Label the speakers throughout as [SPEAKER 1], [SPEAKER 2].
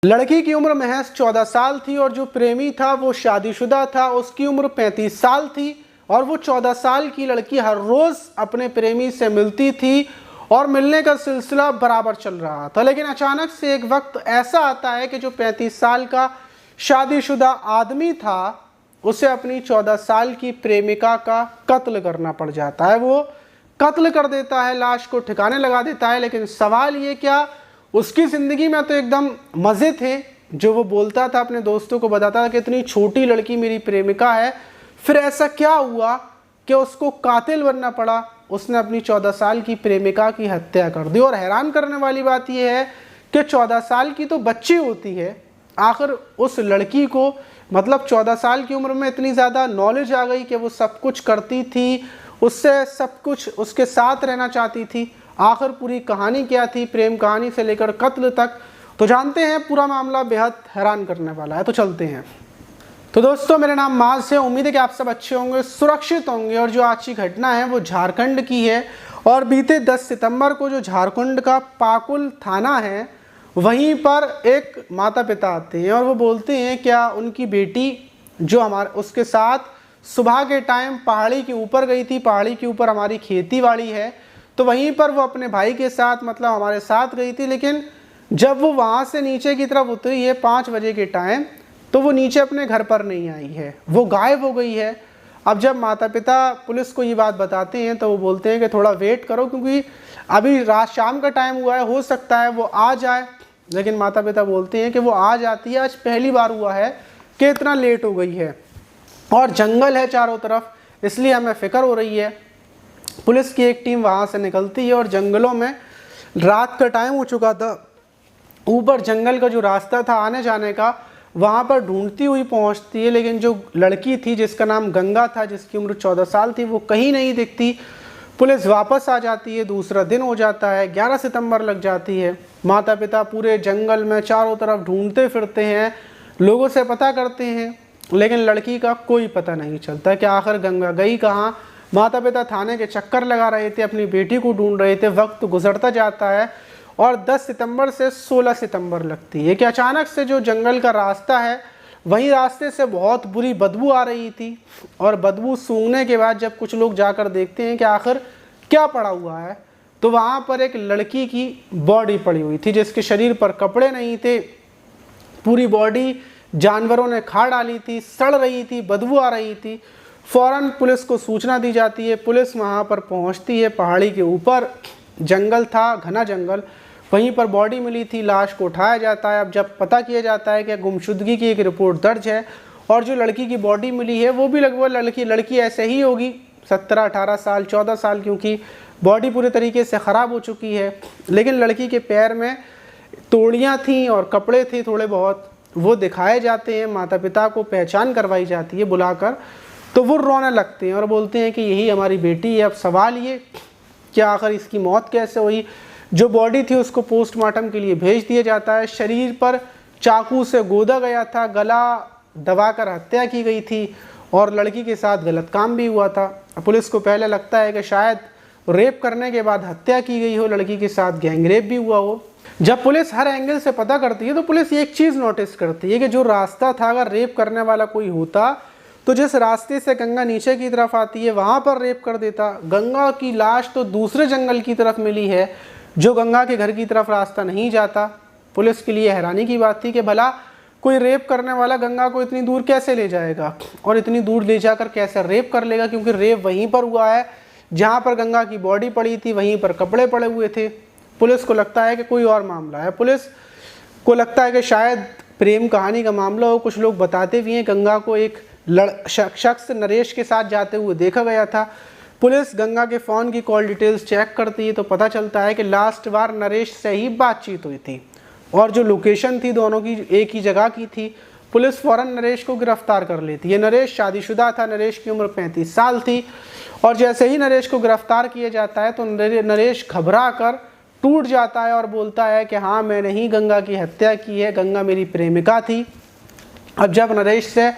[SPEAKER 1] लड़की की उम्र महज 14 साल थी और जो प्रेमी था वो शादीशुदा था, उसकी उम्र 35 साल थी और वो 14 साल की लड़की हर रोज़ अपने प्रेमी से मिलती थी और मिलने का सिलसिला बराबर चल रहा था। लेकिन अचानक से एक वक्त ऐसा आता है कि जो 35 साल का शादीशुदा आदमी था उसे अपनी 14 साल की प्रेमिका का कत्ल करना पड़ जाता है। वो कत्ल कर देता है, लाश को ठिकाने लगा देता है। लेकिन सवाल ये, क्या उसकी ज़िंदगी में तो एकदम मज़े थे। जो वो बोलता था, अपने दोस्तों को बताता था कि इतनी छोटी लड़की मेरी प्रेमिका है, फिर ऐसा क्या हुआ कि उसको कातिल बनना पड़ा। उसने अपनी 14 साल की प्रेमिका की हत्या कर दी। और हैरान करने वाली बात यह है कि 14 साल की तो बच्ची होती है, आखिर उस लड़की को मतलब 14 साल की उम्र में इतनी ज़्यादा नॉलेज आ गई कि वो सब कुछ करती थी, उससे सब कुछ उसके साथ रहना चाहती थी। आखिर पूरी कहानी क्या थी, प्रेम कहानी से लेकर कत्ल तक, तो जानते हैं। पूरा मामला बेहद हैरान करने वाला है, तो चलते हैं। तो दोस्तों, मेरा नाम माज है। उम्मीद है कि आप सब अच्छे होंगे, सुरक्षित होंगे। और जो आज की घटना है वो झारखंड की है। और बीते 10 सितंबर को जो झारखंड का पाकुल थाना है, वहीं पर एक माता पिता आते हैं और वो बोलते हैं क्या उनकी बेटी जो उसके साथ सुबह के टाइम पहाड़ी के ऊपर गई थी। पहाड़ी के ऊपर हमारी खेती बाड़ी है, तो वहीं पर वो अपने भाई के साथ मतलब हमारे साथ गई थी। लेकिन जब वो वहाँ से नीचे की तरफ उतरी है 5 बजे के टाइम, तो वो नीचे अपने घर पर नहीं आई है, वो गायब हो गई है। अब जब माता पिता पुलिस को ये बात बताते हैं तो वो बोलते हैं कि थोड़ा वेट करो, क्योंकि अभी रात शाम का टाइम हुआ है, हो सकता है वो आ जाए। लेकिन माता पिता बोलते हैं कि वो आ जाती है। आज पहली बार हुआ है कि इतना लेट हो गई है और जंगल है चारों तरफ, इसलिए हमें फ़िक्र हो रही है। पुलिस की एक टीम वहाँ से निकलती है और जंगलों में, रात का टाइम हो चुका था, ऊपर जंगल का जो रास्ता था आने जाने का, वहाँ पर ढूंढती हुई पहुँचती है। लेकिन जो लड़की थी जिसका नाम गंगा था, जिसकी उम्र 14 साल थी, वो कहीं नहीं दिखती। पुलिस वापस आ जाती है, दूसरा दिन हो जाता है, 11 सितंबर लग जाती है। माता पिता पूरे जंगल में चारों तरफ ढूंढते फिरते हैं, लोगों से पता करते हैं, लेकिन लड़की का कोई पता नहीं चलता कि आखिर गंगा गई कहाँ। माता पिता थाने के चक्कर लगा रहे थे, अपनी बेटी को ढूंढ रहे थे। वक्त गुजरता जाता है और 10 सितंबर से 16 सितंबर लगती है कि अचानक से जो जंगल का रास्ता है, वहीं रास्ते से बहुत बुरी बदबू आ रही थी। और बदबू सूंघने के बाद जब कुछ लोग जाकर देखते हैं कि आखिर क्या पड़ा हुआ है, तो वहाँ पर एक लड़की की बॉडी पड़ी हुई थी, जिसके शरीर पर कपड़े नहीं थे। पूरी बॉडी जानवरों ने खा डाली थी, सड़ रही थी, बदबू आ रही थी। फ़ौरन पुलिस को सूचना दी जाती है। पुलिस वहाँ पर पहुँचती है। पहाड़ी के ऊपर जंगल था, घना जंगल, वहीं पर बॉडी मिली थी। लाश को उठाया जाता है। अब जब पता किया जाता है कि गुमशुदगी की एक रिपोर्ट दर्ज है और जो लड़की की बॉडी मिली है वो भी लगभग लड़की ऐसे ही होगी, 17, 18 साल, 14 साल, क्योंकि बॉडी पूरे तरीके से ख़राब हो चुकी है। लेकिन लड़की के पैर में तोड़ियाँ थीं और कपड़े थे थोड़े बहुत, वो दिखाए जाते हैं। माता पिता को पहचान करवाई जाती है बुलाकर, तो वो रोने लगते हैं और बोलते हैं कि यही हमारी बेटी है। अब सवाल ये, क्या आखिर इसकी मौत कैसे हुई। जो बॉडी थी उसको पोस्टमार्टम के लिए भेज दिया जाता है। शरीर पर चाकू से गोदा गया था, गला दबाकर हत्या की गई थी और लड़की के साथ गलत काम भी हुआ था। पुलिस को पहले लगता है कि शायद रेप करने के बाद हत्या की गई हो, लड़की के साथ गैंग रेप भी हुआ हो। जब पुलिस हर एंगल से पता करती है तो पुलिस एक चीज़ नोटिस करती है कि जो रास्ता था, अगर रेप करने वाला कोई होता तो जिस रास्ते से गंगा नीचे की तरफ आती है वहाँ पर रेप कर देता। गंगा की लाश तो दूसरे जंगल की तरफ मिली है, जो गंगा के घर की तरफ रास्ता नहीं जाता। पुलिस के लिए हैरानी की बात थी कि भला कोई रेप करने वाला गंगा को इतनी दूर कैसे ले जाएगा और इतनी दूर ले जाकर कैसे रेप कर लेगा, क्योंकि रेप वहीं पर हुआ है जहाँ पर गंगा की बॉडी पड़ी थी, वहीं पर कपड़े पड़े हुए थे। पुलिस को लगता है कि कोई और मामला है। पुलिस को लगता है कि शायद प्रेम कहानी का मामला हो। कुछ लोग बताते भी हैं गंगा को एक शख्स नरेश के साथ जाते हुए देखा गया था। पुलिस गंगा के फ़ोन की कॉल डिटेल्स चेक करती है तो पता चलता है कि लास्ट बार नरेश से ही बातचीत हुई थी और जो लोकेशन थी दोनों की एक ही जगह की थी। पुलिस फ़ौरन नरेश को गिरफ्तार कर लेती है। नरेश शादीशुदा था, नरेश की उम्र 35 साल थी और जैसे ही नरेश को गिरफ्तार किया जाता है तो नरेश घबरा कर टूट जाता है और बोलता है कि हाँ, मैंने ही गंगा की हत्या की है, गंगा मेरी प्रेमिका थी। अब जब नरेश से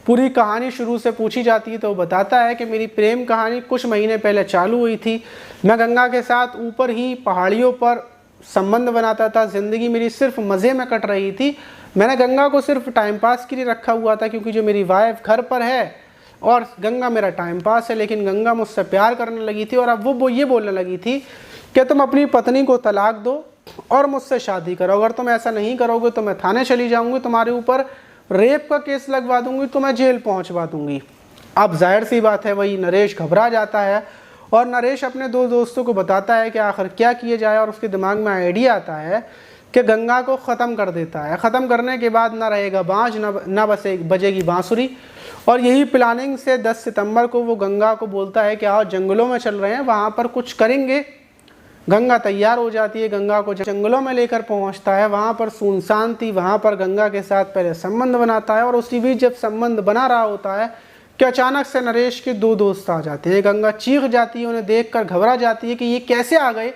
[SPEAKER 1] पूरी कहानी शुरू से पूछी जाती है तो वो बताता है कि मेरी प्रेम कहानी कुछ महीने पहले चालू हुई थी। मैं गंगा के साथ ऊपर ही पहाड़ियों पर संबंध बनाता था, ज़िंदगी मेरी सिर्फ मज़े में कट रही थी। मैंने गंगा को सिर्फ टाइम पास के लिए रखा हुआ था, क्योंकि जो मेरी वाइफ घर पर है और गंगा मेरा टाइम पास है। लेकिन गंगा मुझसे प्यार करने लगी थी और अब वो ये बोलने लगी थी कि तुम अपनी पत्नी को तलाक दो और मुझसे शादी करो। अगर तुम ऐसा नहीं करोगे तो मैं थाने चली जाऊंगी, तुम्हारे ऊपर रेप का केस लगवा दूंगी, तो मैं जेल पहुंचवा दूंगी। अब जाहिर सी बात है, वही नरेश घबरा जाता है और नरेश अपने दो दोस्तों को बताता है कि आखिर क्या किया जाए। और उसके दिमाग में आइडिया आता है कि गंगा को ख़त्म कर देता है। ख़त्म करने के बाद ना रहेगा बाँझ, ना बजेगी बांसुरी। और यही प्लानिंग से 10 सितंबर को वो गंगा को बोलता है कि आओ जंगलों में चल रहे हैं, वहाँ पर कुछ करेंगे। गंगा तैयार हो जाती है, गंगा को जंगलों में लेकर पहुंचता है। वहाँ पर सुनसान थी, वहाँ पर गंगा के साथ पहले संबंध बनाता है। और उसी बीच जब संबंध बना रहा होता है कि अचानक से नरेश के दो दोस्त आ जाते हैं। गंगा चीख जाती है, उन्हें देखकर घबरा जाती है कि ये कैसे आ गए,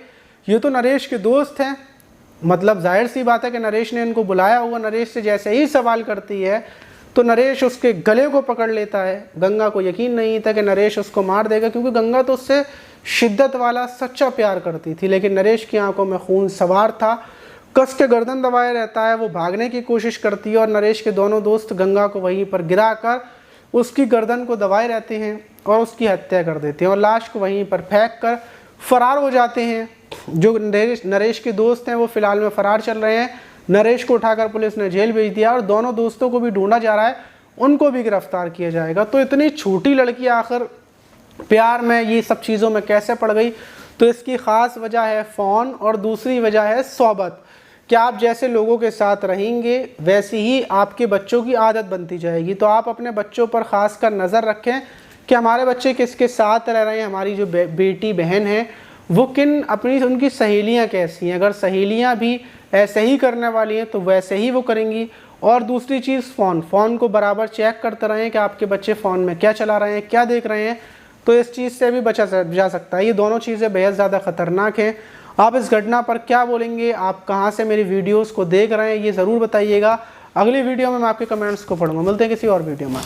[SPEAKER 1] ये तो नरेश के दोस्त हैं। मतलब जाहिर सी बात है कि नरेश ने इनको बुलाया हुआ। नरेश से जैसे ही सवाल करती है तो नरेश उसके गले को पकड़ लेता है। गंगा को यकीन नहीं था कि नरेश उसको मार देगा, क्योंकि गंगा तो उससे शिद्दत वाला सच्चा प्यार करती थी। लेकिन नरेश की आंखों में खून सवार था। कस के गर्दन दबाए रहता है, वो भागने की कोशिश करती है और नरेश के दोनों दोस्त गंगा को वहीं पर गिराकर उसकी गर्दन को दबाए रहते हैं और उसकी हत्या कर देते हैं और लाश को वहीं पर फेंक कर फरार हो जाते हैं। जो नरेश के दोस्त हैं वो फिलहाल में फरार चल रहे हैं। नरेश को उठाकर पुलिस ने जेल भेज दिया और दोनों दोस्तों को भी ढूंढा जा रहा है, उनको भी गिरफ्तार किया जाएगा। तो इतनी छोटी लड़की आखिर प्यार में ये सब चीज़ों में कैसे पड़ गई? तो इसकी ख़ास वजह है फ़ोन और दूसरी वजह है सोबत। कि आप जैसे लोगों के साथ रहेंगे वैसी ही आपके बच्चों की आदत बनती जाएगी। तो आप अपने बच्चों पर ख़ास कर नज़र रखें कि हमारे बच्चे किसके साथ रह रहे हैं, हमारी जो बेटी बहन है वो उनकी सहेलियाँ कैसी हैं। अगर सहेलियाँ भी ऐसे ही करने वाली हैं तो वैसे ही वो करेंगी। और दूसरी चीज़ फ़ोन को बराबर चेक करते रहें कि आपके बच्चे फ़ोन में क्या चला रहे हैं, क्या देख रहे हैं। तो इस चीज़ से भी बचा जा सकता है। ये दोनों चीज़ें बेहद ज़्यादा ख़तरनाक हैं। आप इस घटना पर क्या बोलेंगे? आप कहाँ से मेरी वीडियोस को देख रहे हैं ये ज़रूर बताइएगा। अगली वीडियो में मैं आपके कमेंट्स को पढ़ूंगा। मिलते हैं किसी और वीडियो में।